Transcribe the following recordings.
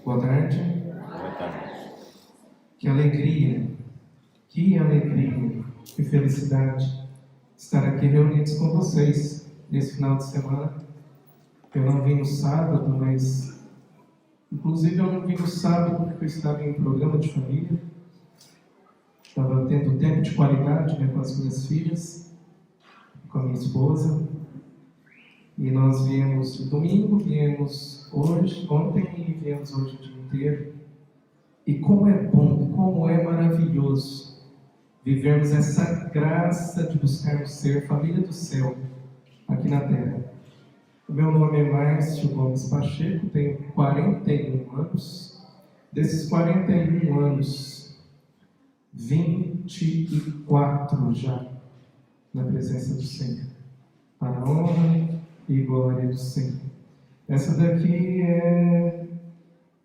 Boa tarde. Boa tarde. Que alegria, que felicidade estar aqui reunidos com vocês nesse final de semana. Eu não vim no sábado, mas inclusive eu não vim no sábado porque eu estava em um programa de família. Estava tendo tempo de qualidade, né, com as minhas filhas, com a minha esposa. E nós viemos no domingo, viemos ontem e viemos hoje o dia inteiro. E como é bom, como é maravilhoso vivermos essa graça de buscarmos ser família do céu aqui na terra. O meu nome é Márcio Gomes Pacheco, tenho 41 anos. Desses 41 anos, 24 já na presença do Senhor, para a honra e glória do Senhor. Essa daqui é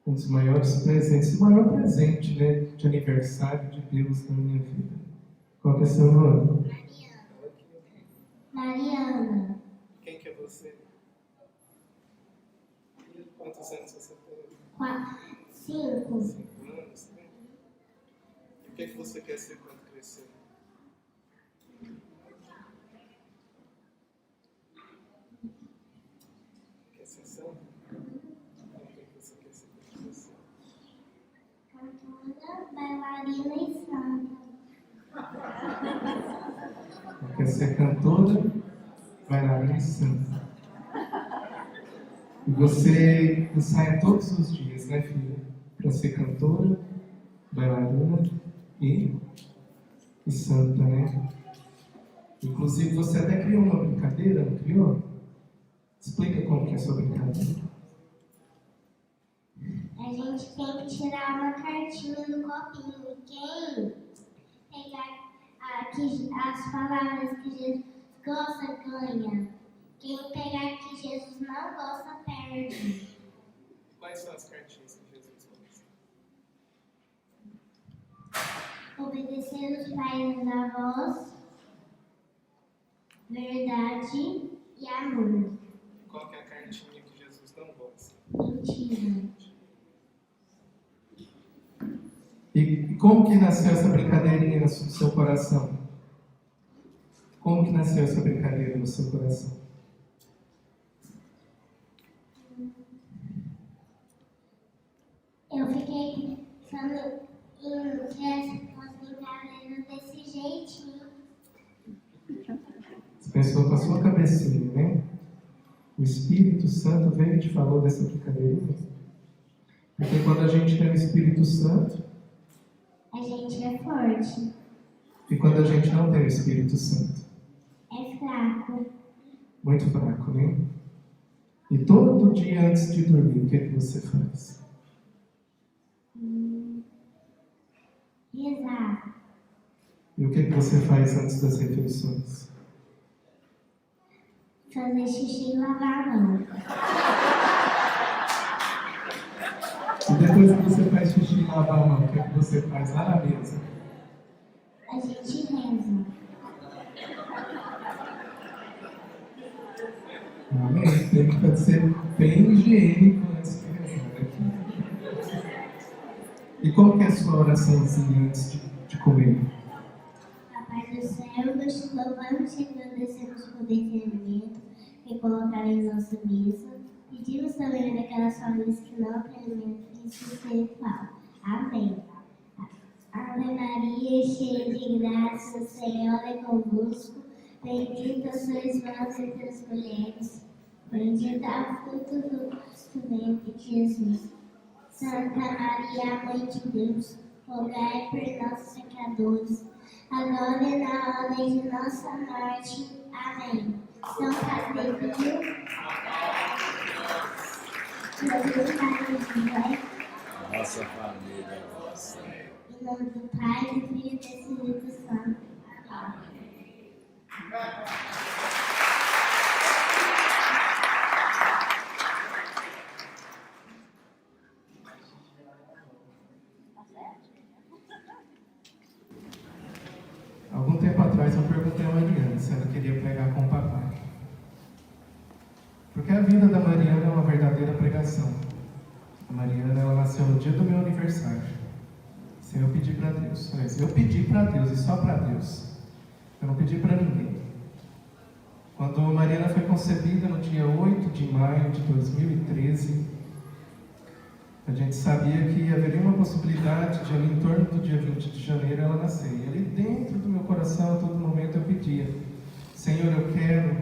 um dos maiores presentes, o maior presente, né, de aniversário de Deus na minha vida. Qual que é seu nome? Mariana. Quem que é você? Quantos anos você tem? 5. 5 anos, né? E o que você quer ser quando crescer? Quer ser santa? O que você quer ser quando crescer? Cantora, bailarina e santa. Quer ser cantora, bailarina e santa. E você ensaia todos os dias, né, filha? Para ser cantora, bailarina e santa, né? Inclusive, você até criou uma brincadeira, não criou? Explica como que é a sua brincadeira. A gente tem que tirar uma cartinha do copinho. Quem pegar as palavras que Jesus gosta, ganha. Quem pegar que Jesus não gosta, perde. Quais são as cartinhas que Jesus gosta? Obedecer os pais e os avós, verdade e amor. Qual que é a cartinha que Jesus não gosta? Mentira. E como que nasceu essa brincadeirinha no seu coração? Como que nasceu essa brincadeira no seu coração? Eu fiquei pensando em ter umas brincadeiras desse jeitinho. Você pensou com a sua cabecinha, né? O Espírito Santo veio e te falou dessa brincadeirinha. Porque quando a gente tem o Espírito Santo, A gente é forte, e quando a gente não tem o Espírito Santo, é fraco, muito fraco, né? E todo dia antes de dormir, o que é que você faz? rezar, E o que é que você faz antes das refeições? fazer xixi e lavar a mão. E depois que você faz xixi e lava a mão, o que é que você faz lá na mesa? A gente reza. Amém? Tem que ser bem higiênico antes de rezar aqui. E qual que é a sua oraçãozinha antes de comer? Papai do céu, nós te louvamos e agradecemos por discernimento que colocaram em nossa mesa. Pedimos também daquelas famílias que não têm alimento espiritual. Amém. Ave Maria, cheia de graça, o Senhor é convosco. Bendita sois vós entre as mulheres. Bendito é o fruto do vosso ventre, Jesus. Santa Maria, Mãe de Deus, rogai por nós pecadores, agora e na hora de nossa morte. Amém. São Padre Pio, Jesus Pai de Deus, Nossa família é vossa. em nome do Pai, do Filho e do Espírito Santo. Amém. Algum tempo atrás eu perguntei a Mariana se ela queria pregar com o papai. Porque a vida da Mariana é uma verdadeira pregação. A Mariana, ela nasceu no dia do meu aniversário. Sem eu pedir para Deus. Eu pedi para Deus e só para Deus. Eu não pedi para ninguém. Quando a Mariana foi concebida no dia 8 de maio de 2013, a gente sabia que haveria uma possibilidade de, ali em torno do dia 20 de janeiro, ela nascer. E ali dentro do meu coração, a todo momento eu pedia: Senhor, eu quero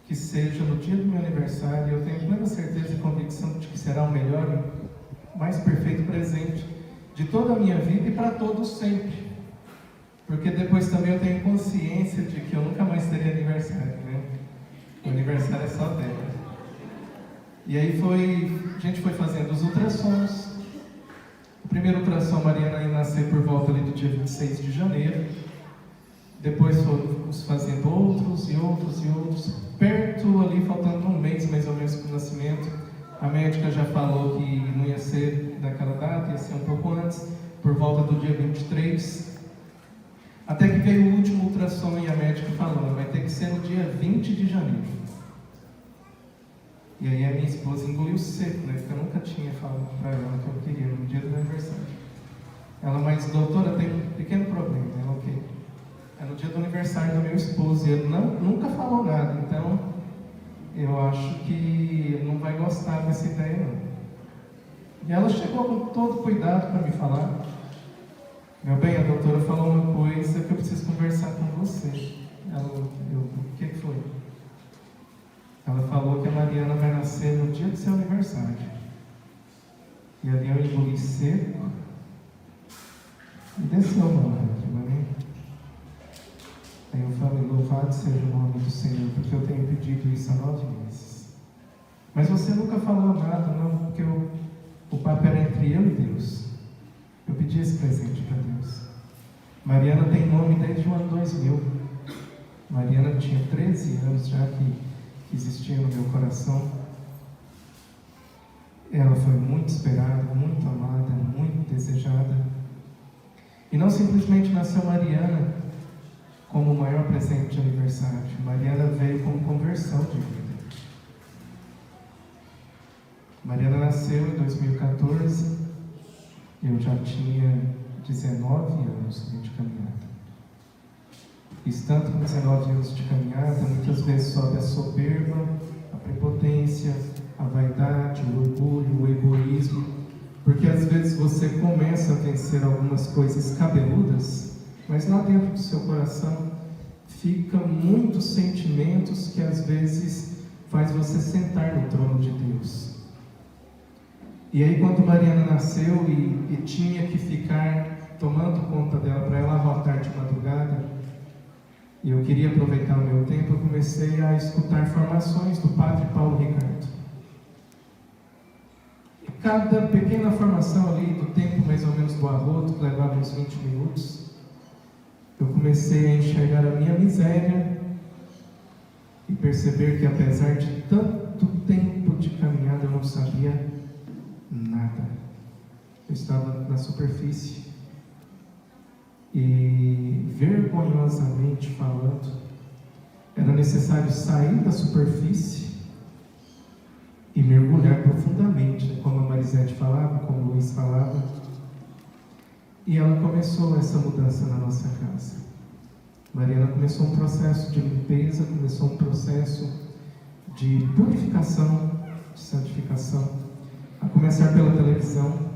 que seja no dia do meu aniversário, e eu tenho plena certeza e convicção de que será o melhor e mais perfeito presente de toda a minha vida e para todos sempre. Porque depois também eu tenho consciência de que eu nunca mais teria aniversário, né? O aniversário é só dela. E aí a gente foi fazendo os ultrassons. O primeiro ultrassom, a Mariana ia nascer por volta ali do dia 26 de janeiro. Depois fomos fazendo outros e outros e outros. Perto ali, faltando um mês mais ou menos para o nascimento, a médica já falou que não ia ser daquela data, ia ser um pouco antes, por volta do dia 23. Até que veio o último ultrassom e a médica falou: vai ter que ser no dia 20 de janeiro. E aí a minha esposa engoliu seco, né? Porque eu nunca tinha falado para ela que eu queria no dia do meu aniversário. Ela, mas doutora, tem um pequeno problema. Ela, o quê? É no dia do aniversário do meu esposo e ele nunca falou nada, então eu acho que ele não vai gostar dessa ideia não. E ela chegou com todo cuidado para me falar: meu bem, a doutora falou uma coisa que eu preciso conversar com você. O que foi? Ela falou que a Mariana vai nascer no dia do seu aniversário. E ali eu engoli seco e desceu uma lágrima, né? Aí eu falei: louvado seja o nome do Senhor, porque eu tenho pedido isso há 9 meses. Mas você nunca falou nada, não, porque o papo era entre eu e Deus. Eu pedi esse presente para Deus. Mariana tem nome desde o ano 2000. Mariana tinha 13 anos já que existia no meu coração. Ela foi muito esperada, muito amada, muito desejada. E não simplesmente nasceu Mariana como o maior presente de aniversário. Mariana veio como conversão de vida. Mariana nasceu em 2014. Eu já tinha 19 anos de caminhada. Estando com 19 anos de caminhada, muitas vezes sobe a soberba, a prepotência, a vaidade, o orgulho, o egoísmo, porque às vezes você começa a vencer algumas coisas cabeludas, mas lá dentro do seu coração ficam muitos sentimentos que às vezes faz você sentar no trono de Deus. E aí quando Mariana nasceu e tinha que ficar tomando conta dela para ela arrotar de madrugada, e eu queria aproveitar o meu tempo, eu comecei a escutar formações do Padre Paulo Ricardo. E cada pequena formação ali, do tempo mais ou menos do arroto, que levava uns 20 minutos, eu comecei a enxergar a minha miséria e perceber que apesar de tanto tempo de caminhada, eu não sabia nada. Eu estava na superfície. E vergonhosamente falando, era necessário sair da superfície e mergulhar profundamente, como a Marisete falava, como o Luiz falava. E ela começou essa mudança na nossa casa. Mariana começou um processo de limpeza, começou um processo de purificação, de santificação, a começar pela televisão.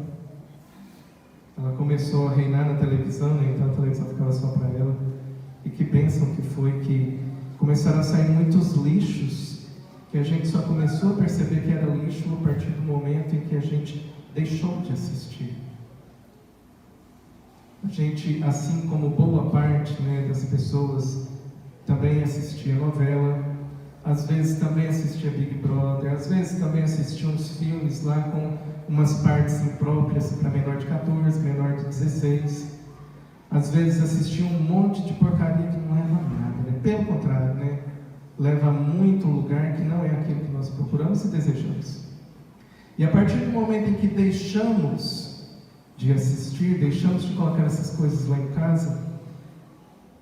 Ela começou a reinar na televisão, né? Então a televisão ficava só para ela. E que bênção que foi que começaram a sair muitos lixos, que a gente só começou a perceber que era lixo a partir do momento em que a gente deixou de assistir. A gente, assim como boa parte, né, das pessoas, também assistia novela, às vezes também assistia Big Brother, às vezes também assistia uns filmes lá com umas partes impróprias para menor de 14, menor de 16. Às vezes assistia um monte de porcaria que não leva a nada, né? Pelo contrário, né? Leva a muito lugar que não é aquilo que nós procuramos e desejamos. E a partir do momento em que deixamos de assistir, deixamos de colocar essas coisas lá em casa,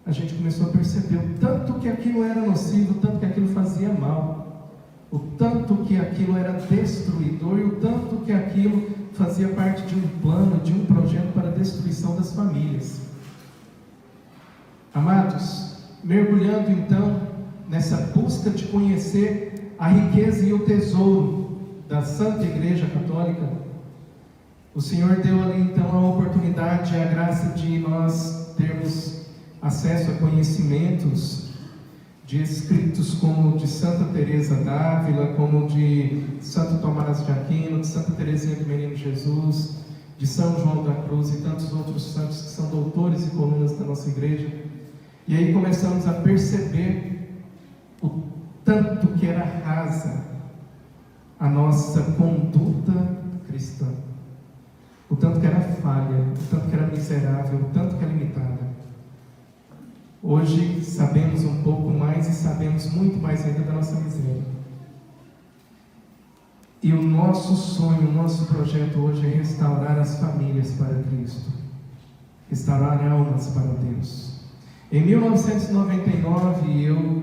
a gente começou a perceber o tanto que aquilo era nocivo, tanto que aquilo fazia mal. o tanto que aquilo era destruidor e o tanto que aquilo fazia parte de um plano, de um projeto para a destruição das famílias. Amados, mergulhando então nessa busca de conhecer a riqueza e o tesouro da Santa Igreja Católica, o Senhor deu ali então a oportunidade, a graça de nós termos acesso a conhecimentos de escritos como de Santa Teresa d'Ávila, como de Santo Tomás de Aquino, de Santa Teresinha do Menino Jesus, de São João da Cruz e tantos outros santos que são doutores e colunas da nossa igreja. E aí começamos a perceber o tanto que era rasa a nossa conduta cristã, o tanto que era falha, o tanto que era miserável, o tanto que era limitada. Hoje sabemos um pouco mais e sabemos muito mais ainda da nossa miséria. E o nosso sonho, o nosso projeto hoje é restaurar as famílias para Cristo, restaurar almas para Deus. Em 1999, eu,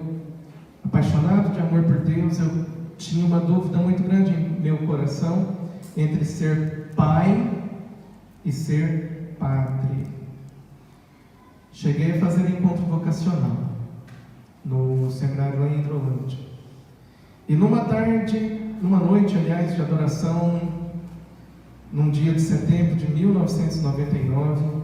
apaixonado de amor por Deus, eu tinha uma dúvida muito grande em meu coração entre ser pai e ser padre. Cheguei a fazer encontro vocacional no seminário lá em Hidrolândia. E numa noite, aliás, de adoração, num dia de setembro de 1999,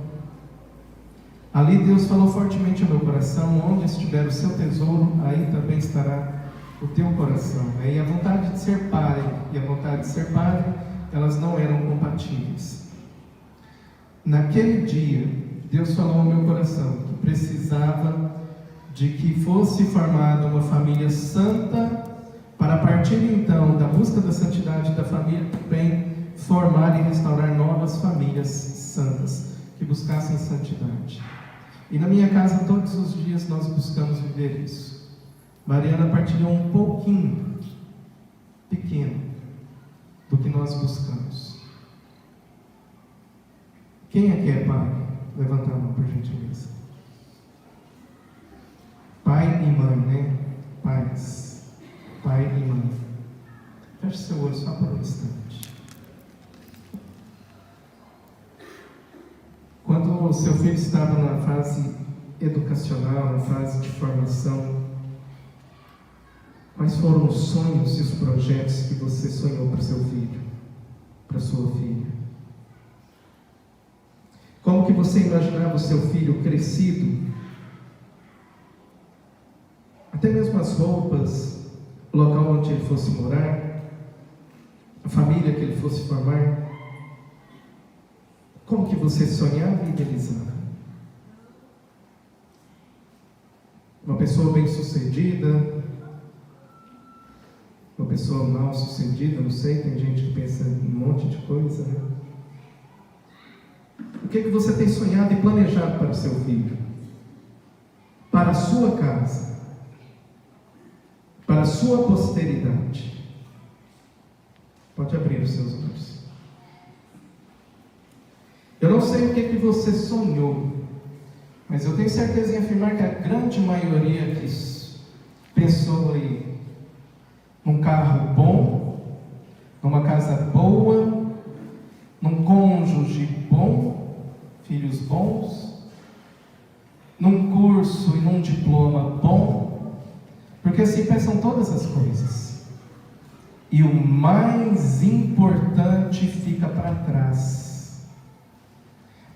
ali Deus falou fortemente ao meu coração: onde estiver o seu tesouro, aí também estará o teu coração. E a vontade de ser pai e a vontade de ser padre, elas não eram compatíveis. Naquele dia, Deus falou ao meu coração que precisava de que fosse formada uma família santa, para a partir então da busca da santidade da família também formar e restaurar novas famílias santas, que buscassem santidade. E na minha casa todos os dias nós buscamos viver isso. Mariana partilhou um pouquinho, pequeno, do que nós buscamos. Quem aqui é pai? Levanta a mão, por gentileza. Pai e mãe, né? Pais. Pai e mãe. Feche seu olho só por um instante. Quando o seu filho estava na fase educacional, na fase de formação, quais foram os sonhos e os projetos que você sonhou para seu filho, para sua filha? Como que você imaginava o seu filho crescido? Até mesmo as roupas, o local onde ele fosse morar, a família que ele fosse formar. Como que você sonhava e idealizava? Uma pessoa bem-sucedida, uma pessoa mal-sucedida, não sei, tem gente que pensa em um monte de coisa, né? O que você tem sonhado e planejado para o seu filho? Para a sua casa? Para a sua posteridade? Pode abrir os seus olhos. Eu não sei o que você sonhou, mas eu tenho certeza em afirmar que a grande maioria que pensou aí num carro bom, numa casa boa, num cônjuge bom, filhos bons, num curso e num diploma bom, porque assim pensam todas as coisas. E o mais importante fica para trás.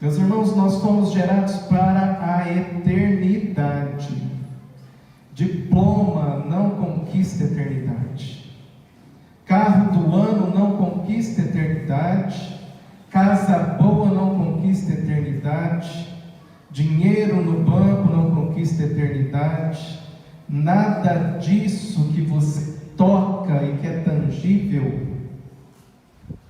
Meus irmãos, nós fomos gerados para a eternidade. Diploma não conquista eternidade. Carro do ano não conquista eternidade. Casa boa não conquista eternidade. Dinheiro no banco não conquista eternidade. Nada disso que você toca e que é tangível,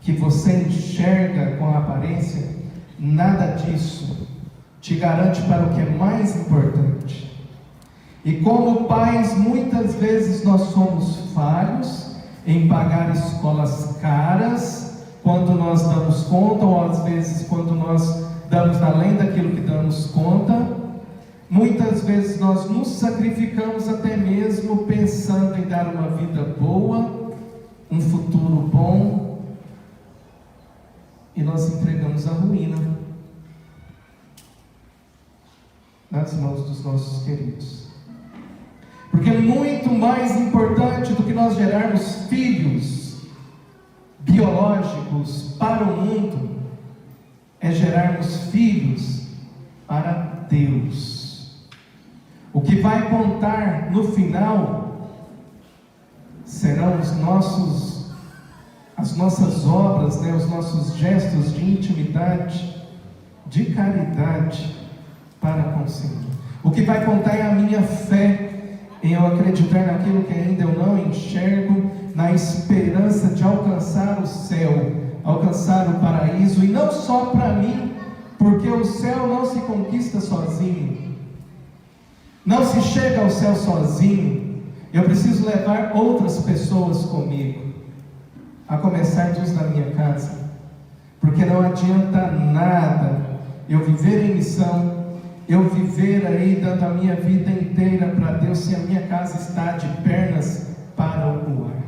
que você enxerga com a aparência, nada disso te garante para o que é mais importante. E como pais, muitas vezes nós somos falhos em pagar escolas caras, quando nós damos conta, ou às vezes quando nós damos além daquilo que damos conta. Muitas vezes nós nos sacrificamos até mesmo pensando em dar uma vida boa, um futuro bom, e nós entregamos a ruína nas mãos dos nossos queridos. Porque muito mais importante do que nós gerarmos filhos biológicos para o mundo, é gerarmos filhos para Deus. O que vai contar no final serão as nossas obras, os nossos gestos de intimidade, de caridade para com o Senhor. O que vai contar é a minha fé em eu acreditar naquilo que ainda eu não enxergo, na esperança de alcançar o céu, alcançar o paraíso, e não só para mim, porque o céu não se conquista sozinho, não se chega ao céu sozinho. Eu preciso levar outras pessoas comigo, a começar dos da minha casa, porque não adianta nada eu viver em missão, eu viver aí dando a minha vida inteira para Deus, se a minha casa está de pernas para o ar.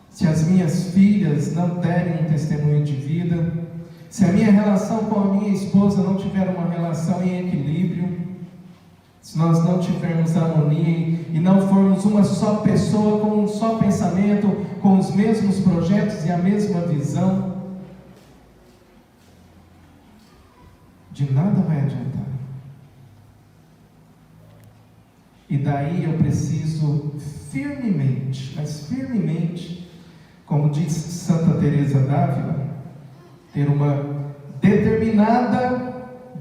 Se as minhas filhas não derem um testemunho de vida, se a minha relação com a minha esposa não tiver uma relação em equilíbrio, se nós não tivermos harmonia e não formos uma só pessoa, com um só pensamento, com os mesmos projetos e a mesma visão, de nada vai adiantar. E daí eu preciso firmemente, mas firmemente, como diz Santa Teresa d'Ávila, ter uma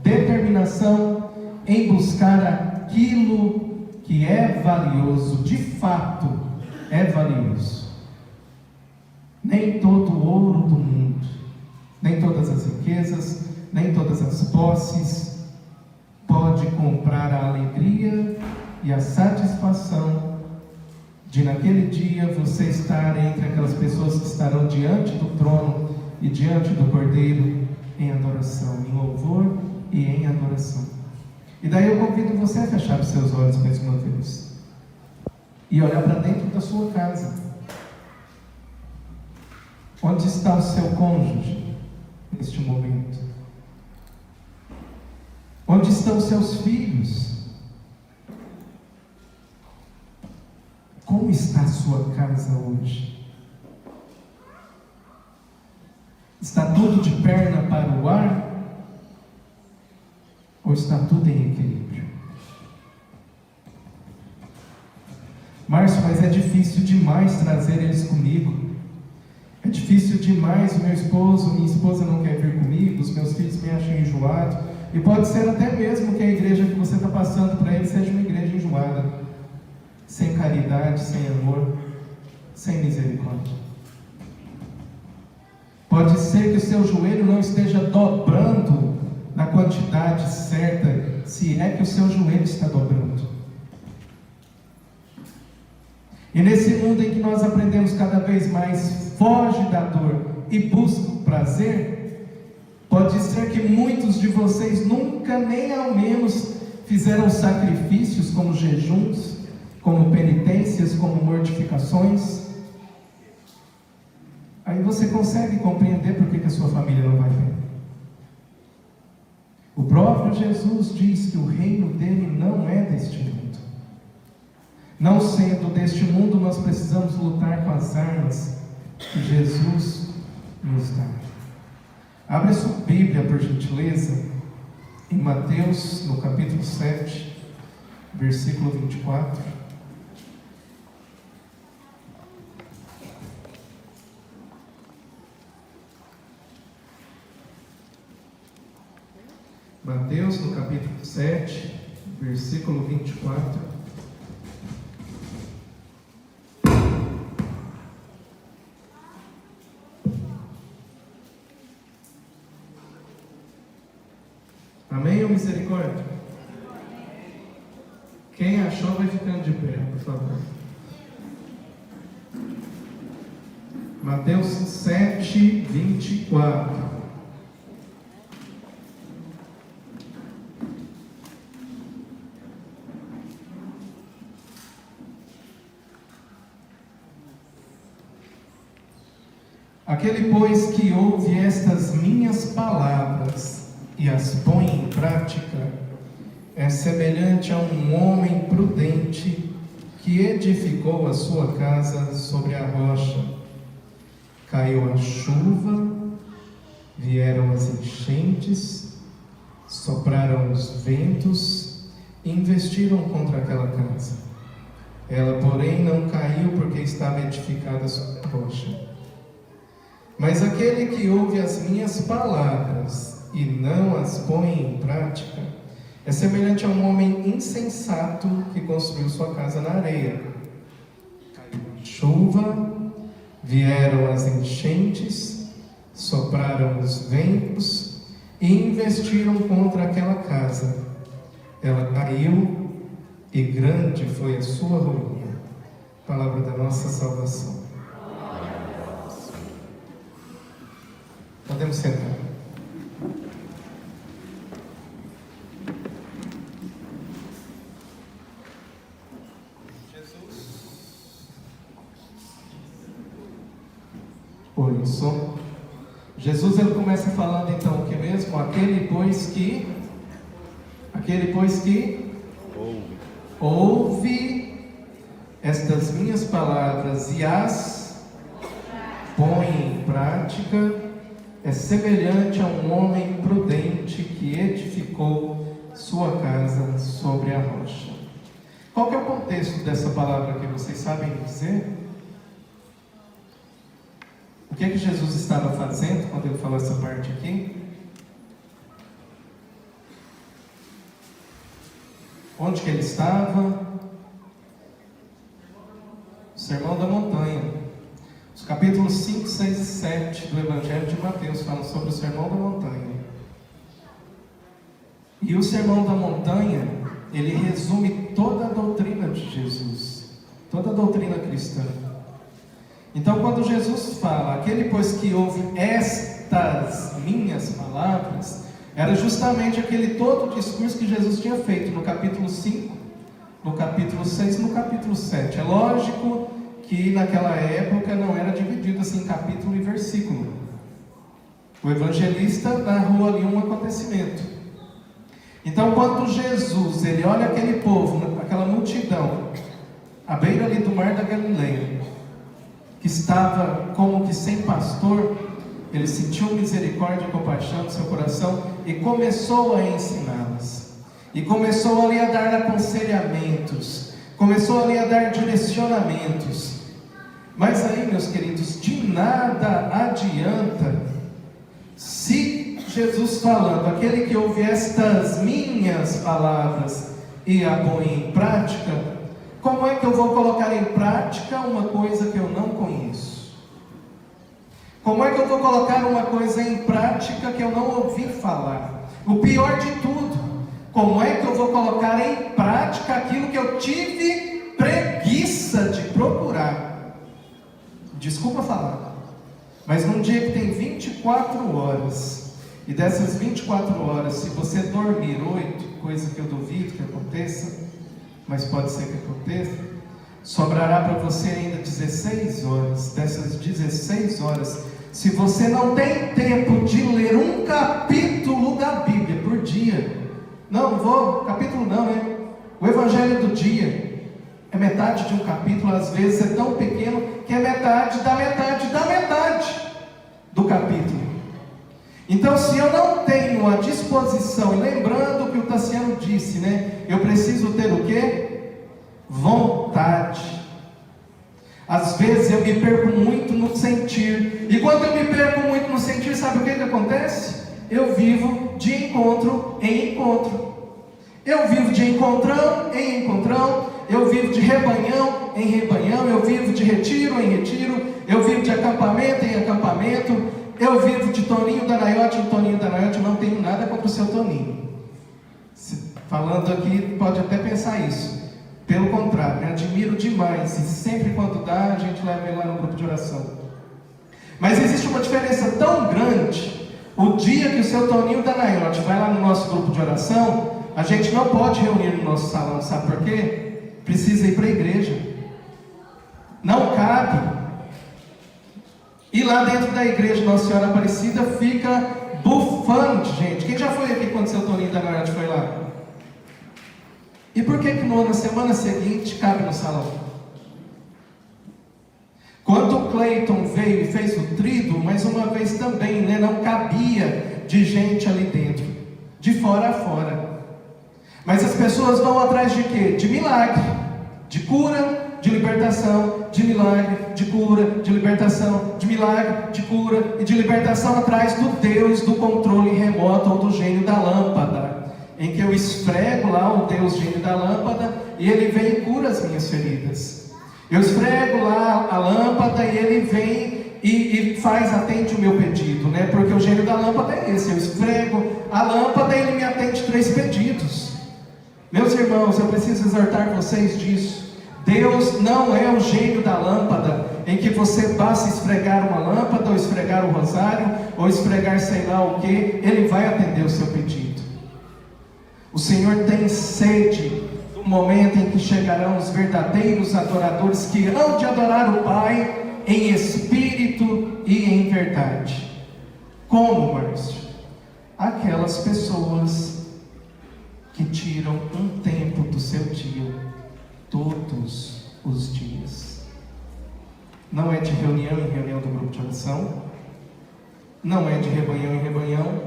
determinação em buscar aquilo que é valioso, de fato é valioso. Nem todo o ouro do mundo, nem todas as riquezas, nem todas as posses pode comprar a alegria e a satisfação de naquele dia você estar entre aquelas pessoas que estarão diante do trono e diante do Cordeiro em adoração, em louvor e em adoração. E daí eu convido você a fechar os seus olhos mais uma vez e olhar para dentro da sua casa. Onde está o seu cônjuge neste momento? Onde estão os seus filhos? Como está a sua casa hoje? Está tudo de perna para o ar? Ou está tudo em equilíbrio? Márcio, mas é difícil demais trazer eles comigo. É difícil demais, minha esposa não quer vir comigo, os meus filhos me acham enjoado. E pode ser até mesmo que a igreja que você está passando para eles seja uma igreja enjoada, sem caridade, sem amor, sem misericórdia. Pode ser que o seu joelho não esteja dobrando na quantidade certa, se é que o seu joelho está dobrando. E nesse mundo em que nós aprendemos cada vez mais, foge da dor e busca o prazer, pode ser que muitos de vocês nunca nem ao menos fizeram sacrifícios como jejuns, como penitências, como mortificações. Aí você consegue compreender por que a sua família não vai bem. O próprio Jesus diz que o reino dele não é deste mundo. Não sendo deste mundo, nós precisamos lutar com as armas que Jesus nos dá. Abra sua Bíblia, por gentileza, em Mateus, no capítulo 7, versículo 24. Mateus, no capítulo 7, versículo 24. Amém ou misericórdia? Quem achou vai ficando de pé, por favor. Mateus 7, 24. Aquele, pois, que ouve estas minhas palavras e as põe em prática, é semelhante a um homem prudente que edificou a sua casa sobre a rocha. Caiu a chuva, vieram as enchentes, sopraram os ventos e investiram contra aquela casa. Ela, porém, não caiu porque estava edificada sobre a rocha. Mas aquele que ouve as minhas palavras e não as põe em prática, é semelhante a um homem insensato que construiu sua casa na areia. Caiu a chuva, vieram as enchentes, sopraram os ventos e investiram contra aquela casa. Ela caiu e grande foi a sua ruína. Palavra da nossa salvação. Podemos sentar. Oi, som. Jesus, ele começa falando então o que mesmo? Aquele pois que ouve estas minhas palavras e as põe em prática, é semelhante a um homem prudente que edificou sua casa sobre a rocha. Qual que é o contexto dessa palavra que vocês sabem dizer? O que é que Jesus estava fazendo quando ele falou essa parte aqui? Onde que ele estava? O Sermão da Montanha. Os capítulos 5, 6 e 7 do Evangelho de Mateus falam sobre o Sermão da Montanha. E o Sermão da Montanha, ele resume toda a doutrina de Jesus, toda a doutrina cristã. Então, quando Jesus fala, aquele pois que ouve estas minhas palavras, era justamente aquele todo o discurso que Jesus tinha feito no capítulo 5, no capítulo 6 e no capítulo 7. É lógico que naquela época não era dividido assim em capítulo e versículo. O evangelista narrou ali um acontecimento. Então, quando Jesus, ele olha aquele povo, aquela multidão, à beira ali do mar da Galileia, que estava como que sem pastor, ele sentiu misericórdia e compaixão no seu coração e começou a ensiná-las. E começou ali a dar aconselhamentos, começou ali a dar direcionamentos. Mas aí, meus queridos, de nada adianta se Jesus falando, aquele que ouve estas minhas palavras e a põe em prática, como é que eu vou colocar em prática uma coisa que eu não conheço? Como é que eu vou colocar uma coisa em prática que eu não ouvi falar? O pior de tudo, como é que eu vou colocar em prática aquilo que eu tive preguiça de procurar? Desculpa falar, mas num dia que tem 24 horas, e dessas 24 horas, se você dormir 8, coisa que eu duvido que aconteça, mas pode ser que aconteça, sobrará para você ainda 16 horas. Dessas 16 horas, se você não tem tempo de ler um capítulo da Bíblia por dia, não vou, capítulo não, né? O Evangelho do dia é metade de um capítulo, às vezes é tão pequeno que é metade da metade da metade do capítulo. Então, se eu não tenho a disposição, lembrando o que o Tassiano disse, né? Eu preciso ter o quê? Vontade. Às vezes eu me perco muito no sentir. E quando eu me perco muito no sentir, sabe o que acontece? Eu vivo de encontro em encontro. Eu vivo de encontrão em encontrão. Eu vivo de rebanhão em rebanhão. Eu vivo de retiro em retiro. Eu vivo de acampamento em acampamento. Eu vivo de Toninho da Naiote em Toninho da Naiote. Eu não tenho nada contra o seu Toninho. Falando aqui, pode até pensar isso. Pelo contrário, me admiro demais. E sempre quando dá, a gente leva ele lá no grupo de oração. Mas existe uma diferença tão grande. O dia que o seu Toninho da Naiote vai lá no nosso grupo de oração, a gente não pode reunir no nosso salão. Sabe por quê? Precisa ir para a igreja. Não cabe. E lá dentro da igreja Nossa Senhora Aparecida fica bufante, gente. Quem já foi aqui quando seu Toninho da Norte foi lá? E por que na semana seguinte cabe no salão? Quando o Cleiton veio e fez o tríduo, mais uma vez também, né, não cabia de gente ali dentro, de fora a fora. Mas as pessoas vão atrás de quê? De milagre, de cura, de libertação, de milagre, de cura, de libertação, de milagre, de cura e de libertação, atrás do Deus do controle remoto ou do gênio da lâmpada, em que eu esfrego lá o Deus gênio da lâmpada e ele vem e cura as minhas feridas. Eu esfrego lá a lâmpada e ele vem e atende o meu pedido, né? Porque o gênio da lâmpada é esse. Eu esfrego a lâmpada e ele me atende 3 pedidos. Meus irmãos, eu preciso exortar vocês disso. Deus não é o gênio da lâmpada, em que você basta esfregar uma lâmpada, ou esfregar o rosário, ou esfregar sei lá o que, Ele vai atender o seu pedido. O Senhor tem sede do momento em que chegarão os verdadeiros adoradores, que hão de adorar o Pai em espírito e em verdade. Como, Márcio? Aquelas pessoas que tiram um tempo do seu dia, todos os dias. Não é de reunião em reunião do grupo de oração, não é de rebanhão em rebanhão,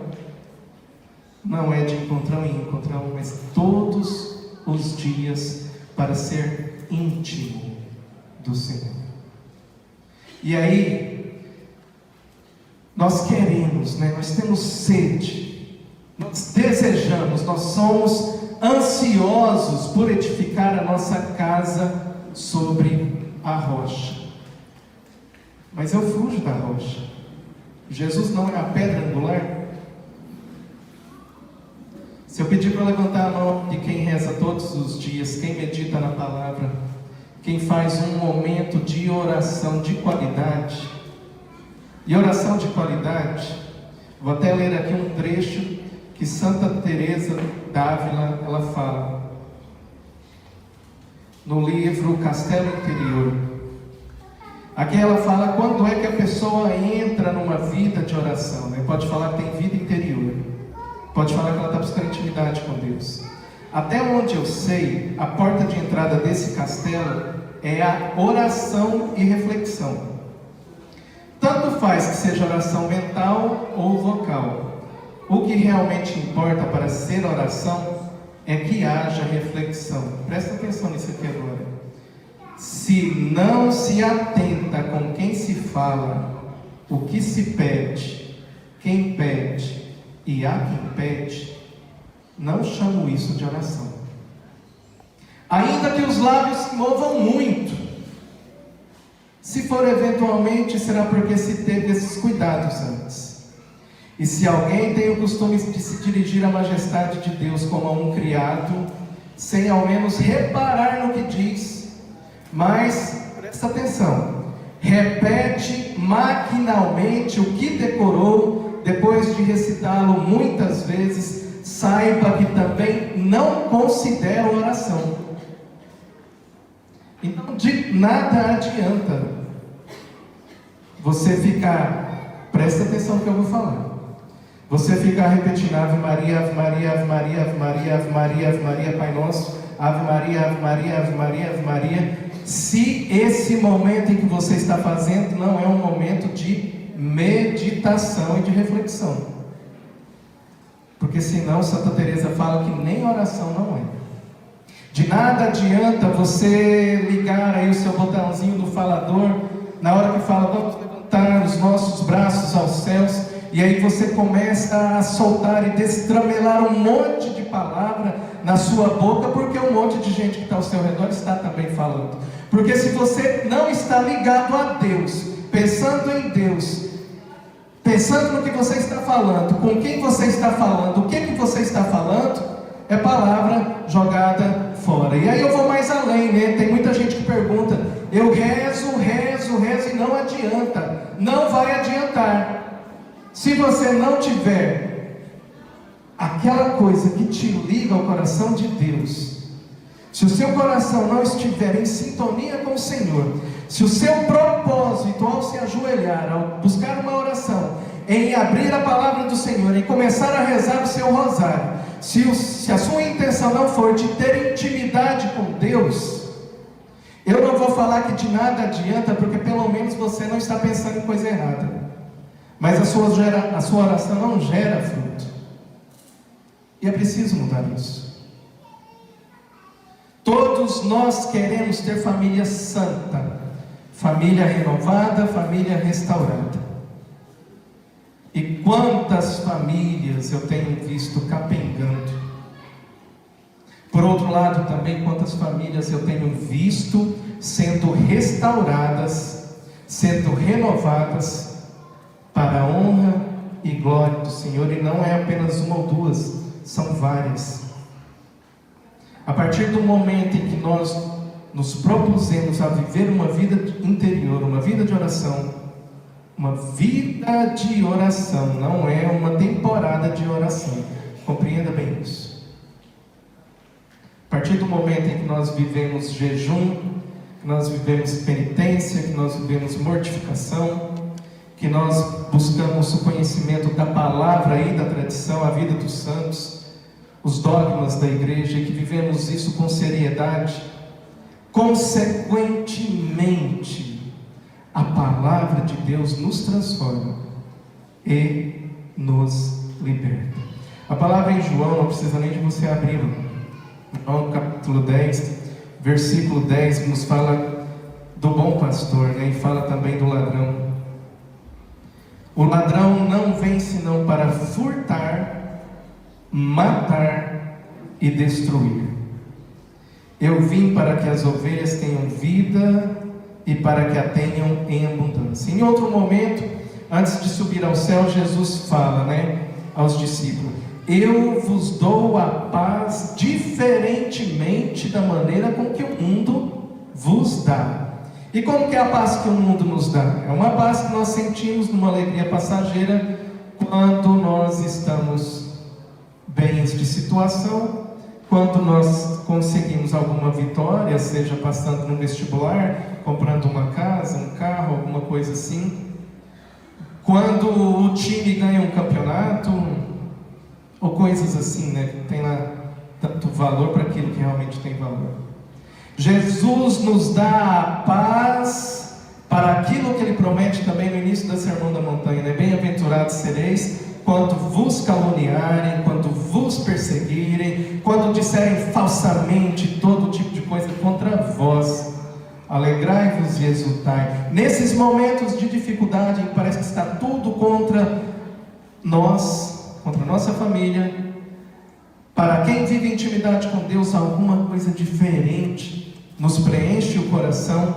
não é de encontrão em encontrão, mas todos os dias para ser íntimo do Senhor. E aí, nós queremos, né? Nós temos sede, nós desejamos, nós somos ansiosos por edificar a nossa casa sobre a rocha. Mas eu fujo da rocha. Jesus não é a pedra angular? Se eu pedir para levantar a mão de quem reza todos os dias, quem medita na palavra, quem faz um momento de oração de qualidade, e oração de qualidade, vou até ler aqui um trecho que Santa Teresa d'Ávila, ela fala, no livro Castelo Interior. Aqui ela fala quando é que a pessoa entra numa vida de oração, né? Pode falar que tem vida interior, pode falar que ela está buscando intimidade com Deus. Até onde eu sei, a porta de entrada desse castelo é a oração e reflexão. Tanto faz que seja oração mental ou vocal. O que realmente importa para ser oração é que haja reflexão. Presta atenção nisso aqui agora. Se não se atenta com quem se fala, o que se pede, quem pede e a quem pede, não chamo isso de oração. Ainda que os lábios se movam muito, se for eventualmente, será porque se teve esses cuidados antes. E se alguém tem o costume de se dirigir à majestade de Deus como a um criado, sem ao menos reparar no que diz, mas, presta atenção, repete maquinalmente o que decorou, depois de recitá-lo muitas vezes, saiba que também não considera oração. Então, de nada adianta você ficar, presta atenção no que eu vou falar, você ficar repetindo Ave Maria, Ave Maria, Ave Maria, Ave Maria, Ave Maria, Ave Maria, Pai Nosso, Ave Maria, Ave Maria, Ave Maria, Ave Maria, se esse momento em que você está fazendo não é um momento de meditação e de reflexão. Porque senão Santa Teresa fala que nem oração não é. De nada adianta você ligar aí o seu botãozinho do falador, na hora que fala, vamos levantar os nossos braços aos céus, e aí você começa a soltar e destramelar um monte de palavra na sua boca, porque um monte de gente que está ao seu redor está também falando. Porque se você não está ligado a Deus, pensando em Deus, pensando no que você está falando, com quem você está falando, o que você está falando, é palavra jogada fora. E aí eu vou mais além, né? Tem muita gente que pergunta, eu rezo e não adianta. Não vai adiantar. Se você não tiver aquela coisa que te liga ao coração de Deus, se o seu coração não estiver em sintonia com o Senhor, se o seu propósito ao se ajoelhar, ao buscar uma oração, em abrir a palavra do Senhor, em começar a rezar o seu rosário, se a sua intenção não for de ter intimidade com Deus, eu não vou falar que de nada adianta, porque pelo menos você não está pensando em coisa errada, mas a sua oração não gera fruto, e é preciso mudar isso. Todos nós queremos ter família santa, família renovada, família restaurada. E quantas famílias eu tenho visto capengando. Por outro lado também, quantas famílias eu tenho visto sendo restauradas, sendo renovadas para a honra e glória do Senhor. E não é apenas uma ou duas, são várias. A partir do momento em que nós nos propusemos a viver uma vida interior, uma vida de oração, uma vida de oração, não é uma temporada de oração, compreenda bem isso. A partir do momento em que nós vivemos jejum, que nós vivemos penitência, que nós vivemos mortificação, que nós buscamos o conhecimento da palavra e da tradição, a vida dos santos, os dogmas da igreja, e que vivemos isso com seriedade, consequentemente, a palavra de Deus nos transforma e nos liberta. A palavra em João, não precisa nem de você abrir, João capítulo 10, versículo 10, nos fala do bom pastor, né? E fala também do ladrão. O ladrão não vem senão para furtar, matar e destruir. Eu vim para que as ovelhas tenham vida e para que a tenham em abundância. Em outro momento, antes de subir ao céu, Jesus fala, aos discípulos: eu vos dou a paz diferentemente da maneira com que o mundo vos dá. E como que é a paz que o mundo nos dá? É uma paz que nós sentimos numa alegria passageira quando nós estamos bens de situação, quando nós conseguimos alguma vitória, seja passando no vestibular, comprando uma casa, um carro, alguma coisa assim, quando o time ganha um campeonato, ou coisas assim, que tem lá tanto valor para aquilo que realmente tem valor. Jesus nos dá a paz para aquilo que Ele promete também no início do Sermão da Montanha, Bem-aventurados sereis quando vos caluniarem, quando vos perseguirem, quando disserem falsamente todo tipo de coisa contra vós, alegrai-vos e exultai. Nesses momentos de dificuldade, parece que está tudo contra nós, contra a nossa família. Para quem vive intimidade com Deus, alguma coisa diferente nos preenche o coração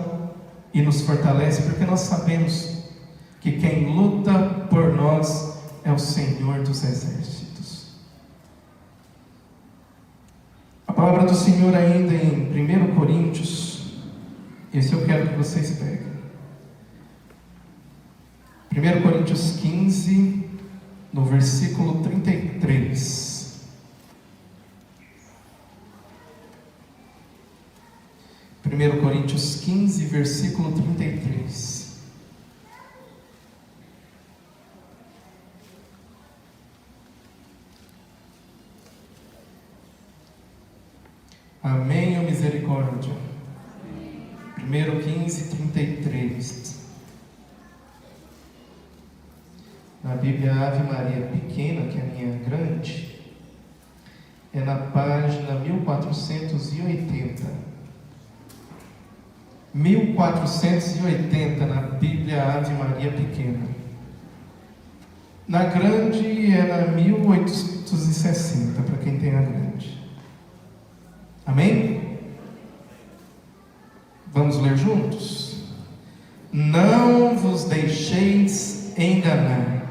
e nos fortalece, porque nós sabemos que quem luta por nós é o Senhor dos exércitos. A palavra do Senhor ainda em 1 Coríntios, esse eu quero que vocês peguem. 1 Coríntios 15, no versículo 33. 1 Coríntios 15, versículo 33. Amém ou misericórdia? 1:15:33. Na Bíblia Ave Maria pequena, que é a minha grande, é na página 1480. 1480 na Bíblia Ave Maria pequena. Na grande é na 1860, para quem tem a grande. Amém? Vamos ler juntos? Não vos deixeis enganar,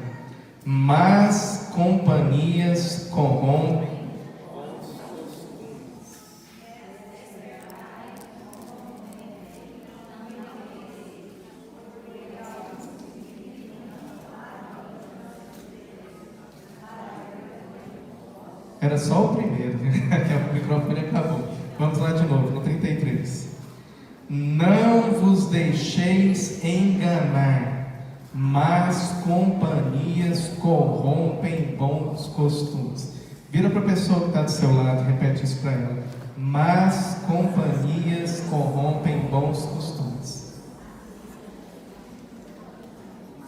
mas companhias corrompem. Era só o primeiro, que o microfone acabou. Vamos lá de novo. Não vos deixeis enganar, más companhias corrompem bons costumes. Vira para a pessoa que está do seu lado, repete isso para ela. Más companhias corrompem bons costumes.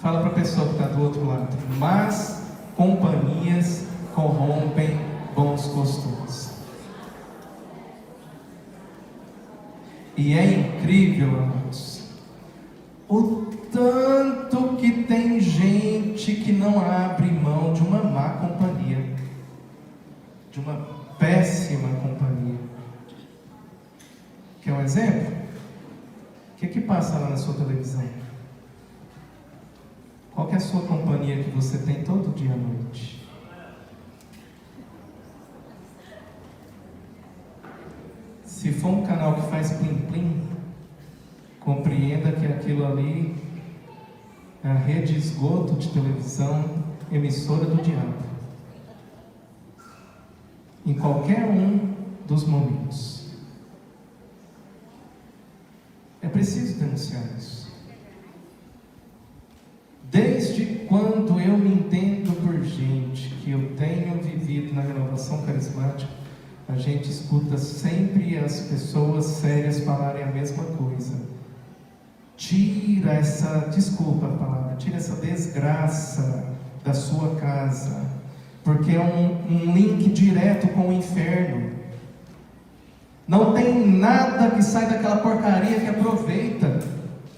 Fala para a pessoa que está do outro lado. Más companhias corrompem bons costumes. E é incrível, amados, o tanto que tem gente que não abre mão de uma má companhia, de uma péssima companhia. Quer um exemplo? O que passa lá na sua televisão? Qual que é a sua companhia que você tem todo dia à noite? Se for um canal que faz plim-plim, compreenda que aquilo ali é a rede esgoto de televisão, emissora do diabo. Em qualquer um dos momentos. É preciso denunciar isso. Desde quando eu me entendo por gente que eu tenho vivido na renovação carismática, a gente escuta sempre as pessoas sérias falarem a mesma coisa. Tira essa, desculpa a palavra, tira essa desgraça da sua casa, porque é um link direto com o inferno. Não tem nada que sai daquela porcaria que aproveita.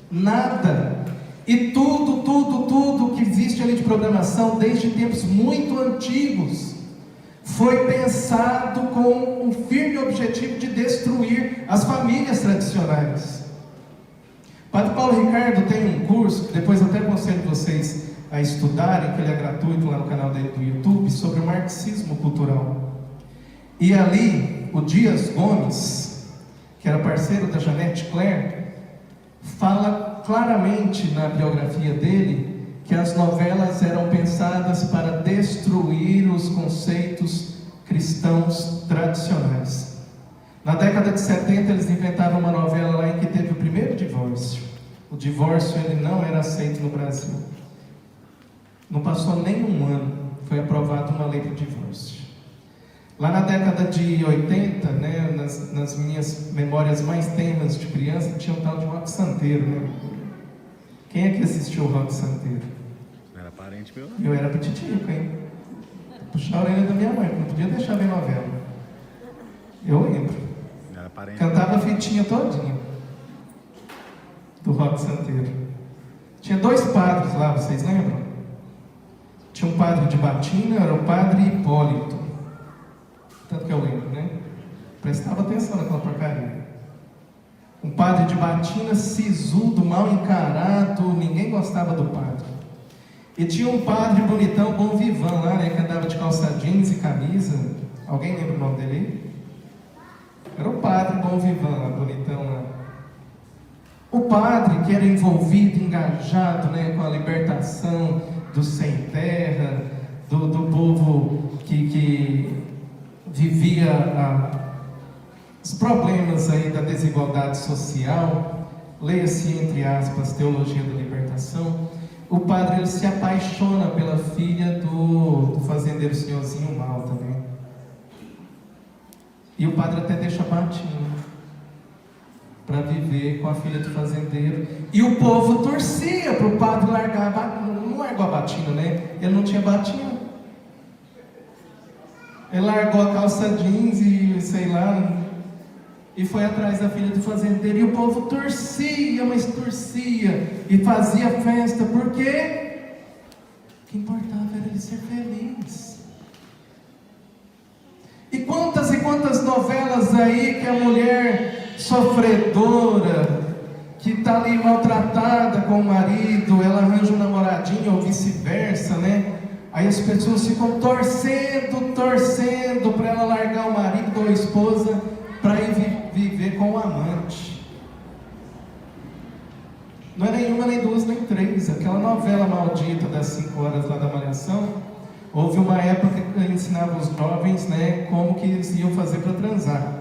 Nada. E tudo que existe ali de programação, desde tempos muito antigos, foi pensado com o firme objetivo de destruir as famílias tradicionais. Padre Paulo Ricardo tem um curso, que depois até aconselho vocês a estudarem, que ele é gratuito lá no canal dele do YouTube, sobre o marxismo cultural. E ali, o Dias Gomes, que era parceiro da Janete Claire, fala claramente na biografia dele que as novelas eram pensadas para destruir os conceitos cristãos tradicionais. Na década de 70 eles inventaram uma novela lá em que teve o primeiro divórcio. O divórcio ele não era aceito no Brasil. Não passou nem um ano, foi aprovada uma lei para o divórcio. Lá na década de 80, né, nas minhas memórias mais tenas de criança, tinha um tal de Roque Santeiro, né? Quem é que assistiu o Roque Santeiro? Era parente meu? Eu era petitico, hein? Puxar a orelha da minha mãe, não podia deixar ver novela. Eu lembro. Era parente. Cantava a fitinha todinha do Roque Santeiro. Tinha 2 padres lá, vocês lembram? Tinha um padre de batina, era o padre Hipólito. Tanto que eu lembro, né? Prestava atenção naquela porcaria. Um padre de batina, sisudo, mal encarado, ninguém gostava do padre. E tinha um padre bonitão, bom vivan lá, né? Que andava de calça jeans e camisa. Alguém lembra o nome dele? Era o padre bom vivan lá, bonitão lá. O padre que era envolvido, engajado, né? Com a libertação dos sem terra, do povo que vivia os problemas aí da desigualdade social, leia-se entre aspas, teologia da libertação. O padre ele se apaixona pela filha do fazendeiro senhorzinho Malta, né? E o padre até deixa batinho para viver com a filha do fazendeiro. E o povo torcia para o padre largar a batina. Não largou a batina, né? Ele não tinha batina. Ele largou a calça jeans e sei lá, e foi atrás da filha do fazendeiro. E o povo torcia, mas torcia, e fazia festa, porque o que importava era ele ser feliz. E quantas novelas aí que a mulher sofredora, que está ali maltratada com o marido, ela arranja um namoradinho ou vice-versa, né? Aí as pessoas ficam torcendo para ela largar o marido ou a esposa para ir viver com o amante. Não é nenhuma, nem duas, nem três. Aquela novela maldita das 5 horas lá da Malhação, houve uma época que ensinava os jovens, né, como que eles iam fazer para transar.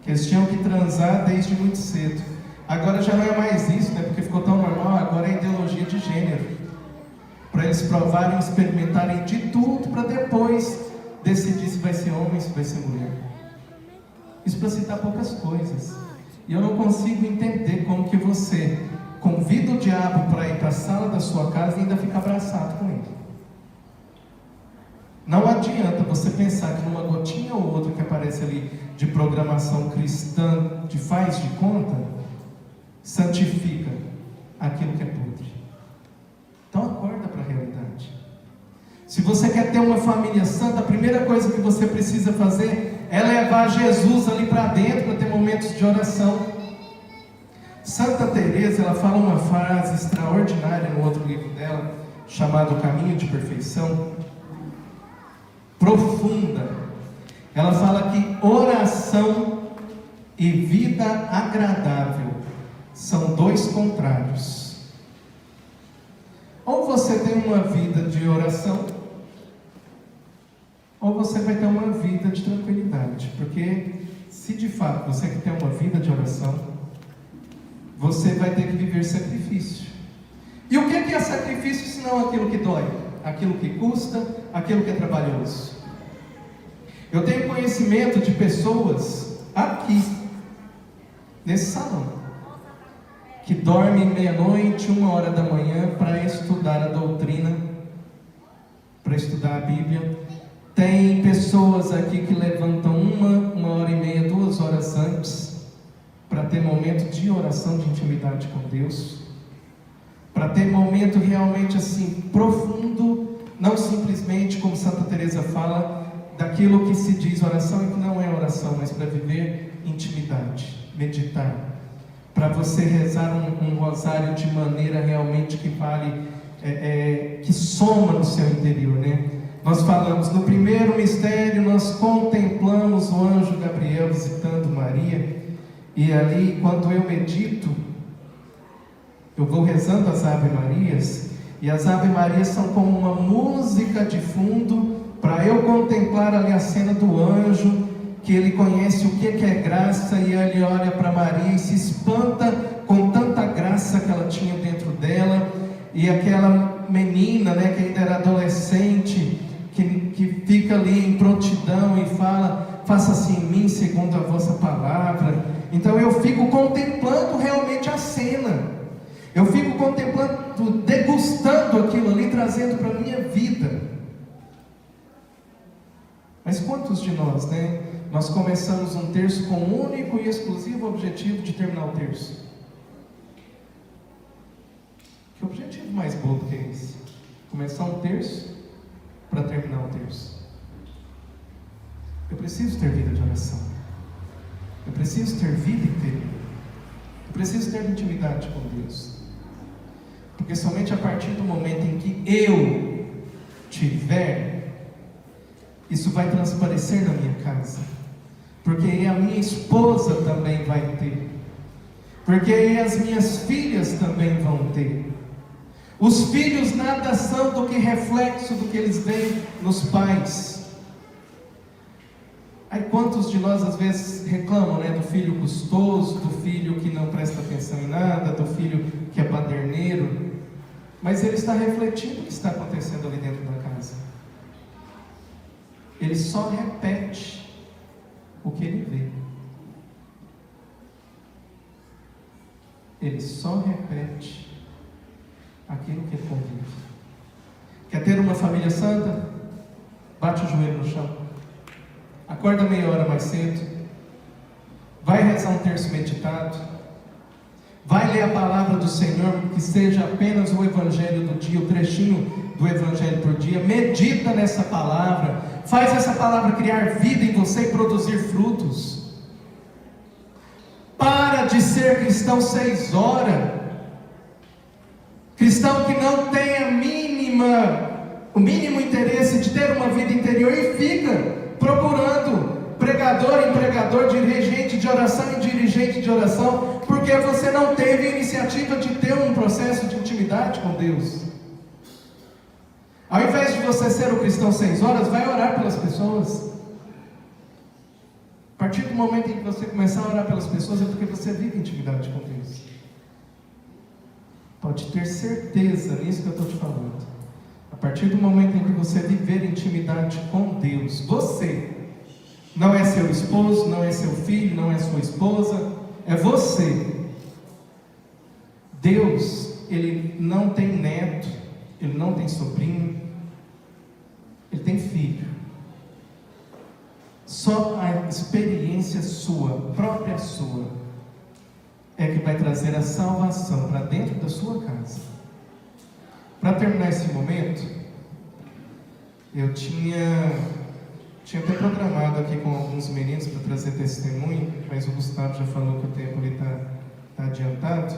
Que eles tinham que transar desde muito cedo. Agora já não é mais isso, né? Porque ficou tão normal, agora é ideologia de gênero. Para eles provarem, experimentarem de tudo, para depois decidir se vai ser homem, se vai ser mulher. Isso para citar poucas coisas. E eu não consigo entender como que você convida o diabo para ir para a sala da sua casa e ainda fica abraçado com ele. Não adianta você pensar que numa gotinha ou outra que aparece ali de programação cristã, de faz de conta, santifica aquilo que é podre. Então acorda para a realidade. Se você quer ter uma família santa, a primeira coisa que você precisa fazer é levar Jesus ali para dentro, para ter momentos de oração. Santa Teresa, ela fala uma frase extraordinária no outro livro dela, chamado Caminho de Perfeição, profunda. Ela fala que oração e vida agradável são dois contrários. Ou você tem uma vida de oração, ou você vai ter uma vida de tranquilidade. Porque se de fato você quer ter uma vida de oração, você vai ter que viver sacrifício. E o que é sacrifício se não aquilo que dói? Aquilo que custa, aquilo que é trabalhoso. Eu tenho conhecimento de pessoas aqui, nesse salão, que dormem meia-noite, 1h da manhã, para estudar a doutrina, para estudar a Bíblia. Tem pessoas aqui que levantam 1h30, 2 horas antes, para ter momento de oração, de intimidade com Deus, para ter momento realmente assim, profundo, não simplesmente, como Santa Teresa fala, daquilo que se diz oração e que não é oração, mas para viver intimidade, meditar, para você rezar um rosário de maneira realmente que vale, que soma no seu interior, né? Nós falamos, no primeiro mistério nós contemplamos o anjo Gabriel visitando Maria, e ali quando eu medito, eu vou rezando as Ave Marias, e as Ave Marias são como uma música de fundo, para eu contemplar ali a cena do anjo, que ele conhece o que é graça, e ele olha para Maria e se espanta com tanta graça que ela tinha dentro dela, e aquela menina, né, que ainda era adolescente, que fica ali em prontidão e fala, faça-se em mim segundo a vossa palavra. Então eu fico contemplando realmente a cena, eu fico contemplando, degustando aquilo ali, trazendo para a minha vida. Mas quantos de nós, né? Nós começamos um terço com o único e exclusivo objetivo de terminar o terço. Que objetivo mais bobo que é esse? Começar um terço para terminar o terço. Eu preciso ter vida de oração. Eu preciso ter vida interior. Eu preciso ter intimidade com Deus. Porque somente a partir do momento em que eu tiver, isso vai transparecer na minha casa, porque a minha esposa também vai ter, porque as minhas filhas também vão ter. Os filhos nada são do que reflexo do que eles veem nos pais. Aí quantos de nós às vezes reclamam, né, do filho custoso, do filho que não presta atenção em nada, do filho que é baderneiro, mas ele está refletindo o que está acontecendo ali dentro da casa. Ele só repete o que ele vê. Ele só repete aquilo que ele convive. Quer ter uma família santa? Bate o joelho no chão. Acorda meia hora mais cedo. Vai rezar um terço meditado. Vai ler a palavra do Senhor, que seja apenas o evangelho do dia, o trechinho do evangelho por dia. Medita nessa palavra. Faz essa palavra criar vida em você e produzir frutos. Para de ser cristão 6 horas. Cristão que não tem o mínimo interesse de ter uma vida interior e fica procurando pregador, empregador, dirigente de oração e dirigente de oração, porque você não teve a iniciativa de ter um processo de intimidade com Deus. Ao invés de você ser o cristão 6 horas, vai orar pelas pessoas. A partir do momento em que você começar a orar pelas pessoas, é porque você vive intimidade com Deus. Pode ter certeza nisso que eu estou te falando. A partir do momento em que você viver intimidade com Deus, você, não é seu esposo, não é seu filho, não é sua esposa, é você. Deus, Ele não tem neto, Ele não tem sobrinho, Ele tem filho. Só a experiência sua, própria sua, é que vai trazer a salvação para dentro da sua casa. Para terminar esse momento, eu tinha até programado aqui com alguns meninos para trazer testemunho, mas o Gustavo já falou que o tempo está adiantado.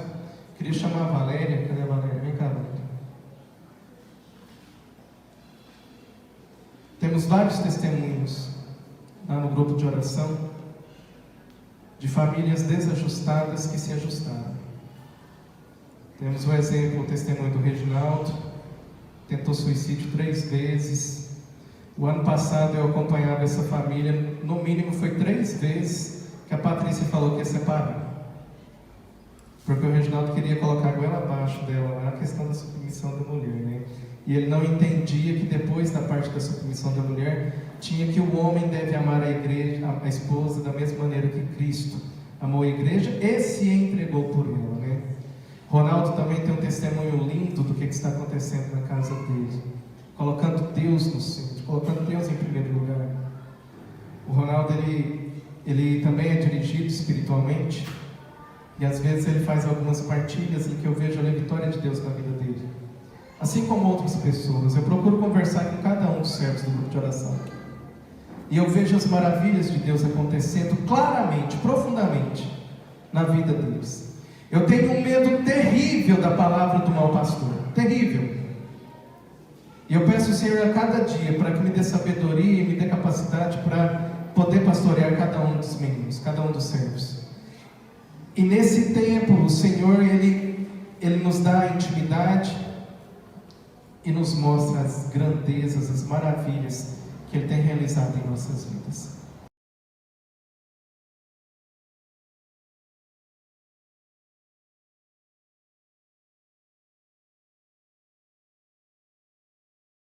Queria chamar a Valéria. Cadê a Valéria? Vem cá, Valéria. Temos vários testemunhos lá no grupo de oração de famílias desajustadas que se ajustaram. Temos o exemplo, o testemunho do Reginaldo, tentou suicídio 3 vezes. O ano passado eu acompanhava essa família, no mínimo foi 3 vezes que a Patrícia falou que ia separar. Porque o Reginaldo queria colocar a goela abaixo dela lá, a questão da submissão da mulher, né? E ele não entendia que depois da parte da submissão da mulher, tinha que o homem deve amar a igreja, a esposa, da mesma maneira que Cristo amou a igreja e se entregou por ela, né? Ronaldo também tem um testemunho lindo do que está acontecendo na casa dele, colocando Deus no centro, colocando Deus em primeiro lugar. O Ronaldo, ele também é dirigido espiritualmente, e às vezes ele faz algumas partilhas em que eu vejo a vitória de Deus na vida dele. Assim como outras pessoas, eu procuro conversar com cada um dos servos do grupo de oração. E eu vejo as maravilhas de Deus acontecendo claramente, profundamente, na vida deles. Eu tenho um medo terrível da palavra do mau pastor, terrível. E eu peço ao Senhor a cada dia para que me dê sabedoria e me dê capacidade para poder pastorear cada um dos meninos, cada um dos servos. E nesse tempo, o Senhor, Ele nos dá intimidade e nos mostra as grandezas, as maravilhas que Ele tem realizado em nossas vidas.